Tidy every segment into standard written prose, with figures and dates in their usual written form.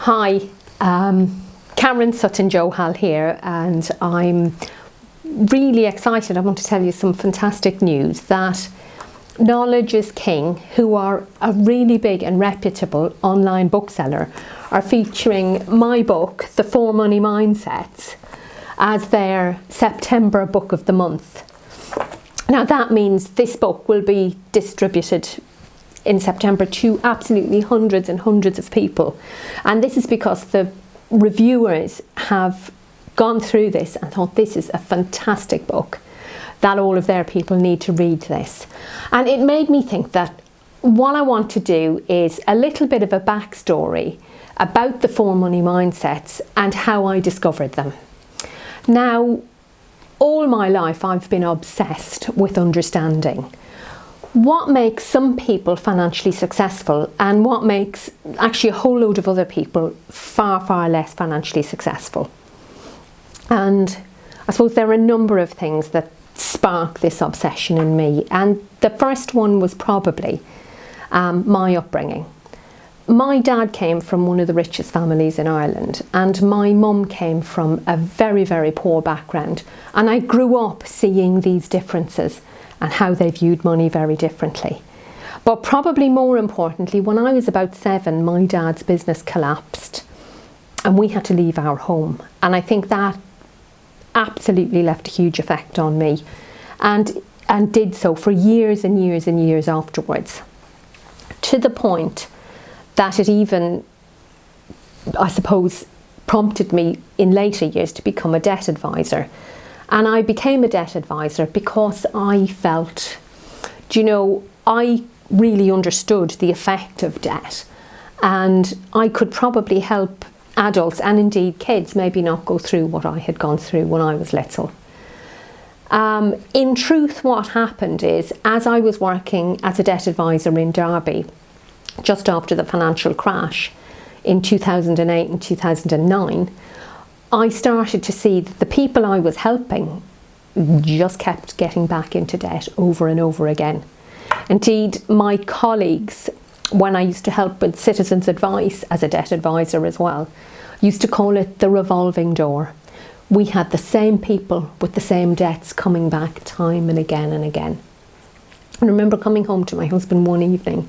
Hi, Karen Sutton-Johal here, and I'm really excited. I want to tell you some fantastic news that Knowledge is King, who are a really big and reputable online bookseller, are featuring my book, The 4 Money Mindsets, as their September book of the month. Now that means this book will be distributed in September to absolutely hundreds and hundreds of people, and this is because the reviewers have gone through this and thought this is a fantastic book, that all of their people need to read this. And it made me think that what I want to do is a little bit of a backstory about the 4 money mindsets and how I discovered them. Now, all my life I've been obsessed with understanding what makes some people financially successful and what makes actually a whole load of other people far, far less financially successful. And I suppose there are a number of things that spark this obsession in me. And the first one was probably my upbringing. My dad came from one of the richest families in Ireland, and my mum came from a very, very poor background. And I grew up seeing these differences and how they viewed money very differently. But probably more importantly, when I was about 7, my dad's business collapsed and we had to leave our home. And I think that absolutely left a huge effect on me, and did so for years and years and years afterwards, to the point that it even, I suppose, prompted me in later years to become a debt advisor. And I became a debt advisor because I felt, I really understood the effect of debt, and I could probably help adults and indeed kids maybe not go through what I had gone through when I was little. In truth, what happened is, as I was working as a debt advisor in Derby just after the financial crash in 2008 and 2009, I started to see that the people I was helping just kept getting back into debt over and over again. Indeed, my colleagues, when I used to help with citizens' advice as a debt advisor as well, used to call it the revolving door. We had the same people with the same debts coming back time and again and again. I remember coming home to my husband one evening,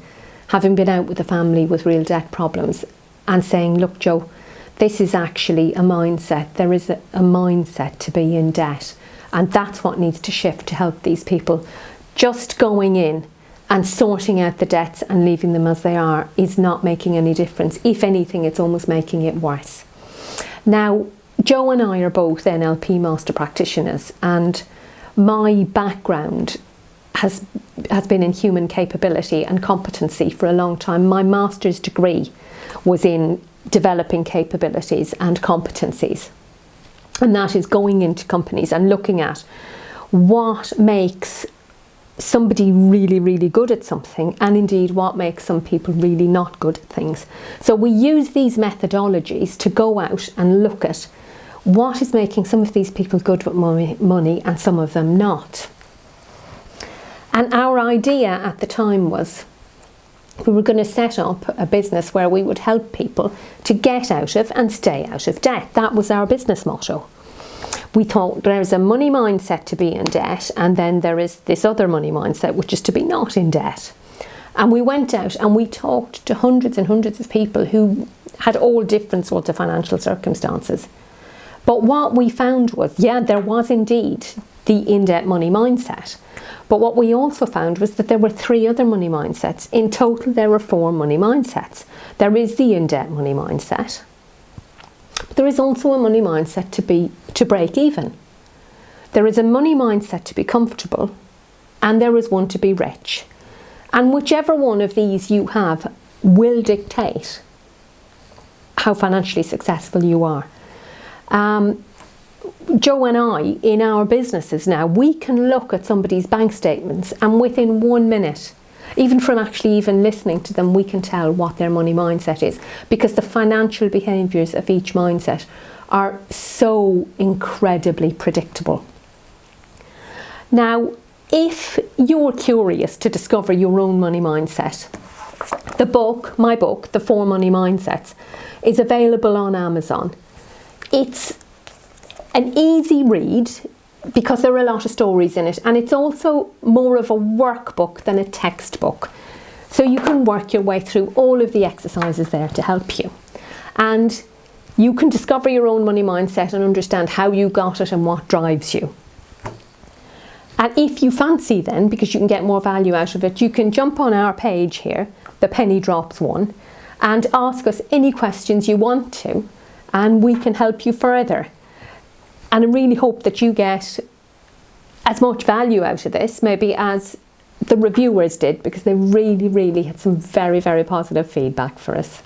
having been out with a family with real debt problems, and saying, "Look, Joe, this is actually a mindset. There is a mindset to be in debt, and that's what needs to shift to help these people. Just going in and sorting out the debts and leaving them as they are is not making any difference. If anything, it's almost making it worse." Now, Joe and I are both NLP master practitioners, and my background has been in human capability and competency for a long time. My master's degree was in developing capabilities and competencies, and that is going into companies and looking at what makes somebody really, really good at something, and indeed what makes some people really not good at things. So we use these methodologies to go out and look at what is making some of these people good with money and some of them not. And our idea at the time was we were going to set up a business where we would help people to get out of and stay out of debt. That was our business motto. We thought there's a money mindset to be in debt, and then there is this other money mindset, which is to be not in debt. And we went out and we talked to hundreds and hundreds of people who had all different sorts of financial circumstances. But what we found was, there was indeed the in-debt money mindset. But what we also found was that there were 3 other money mindsets. In total, there were 4 money mindsets. There is the in-debt money mindset. But there is also a money mindset to break even. There is a money mindset to be comfortable, and there is one to be rich. And whichever one of these you have will dictate how financially successful you are. Joe and I, in our businesses now, we can look at somebody's bank statements, and within 1 minute, even from actually even listening to them, we can tell what their money mindset is, because the financial behaviours of each mindset are so incredibly predictable. Now, if you're curious to discover your own money mindset, The book, my book, The 4 Money Mindsets, is available on Amazon. It's an easy read because there are a lot of stories in it, and it's also more of a workbook than a textbook. So you can work your way through all of the exercises there to help you. And you can discover your own money mindset and understand how you got it and what drives you. And if you fancy then, because you can get more value out of it, you can jump on our page here, the Penny Drops one, and ask us any questions you want to, and we can help you further. And I really hope that you get as much value out of this, maybe as the reviewers did, because they really, really had some very, very positive feedback for us.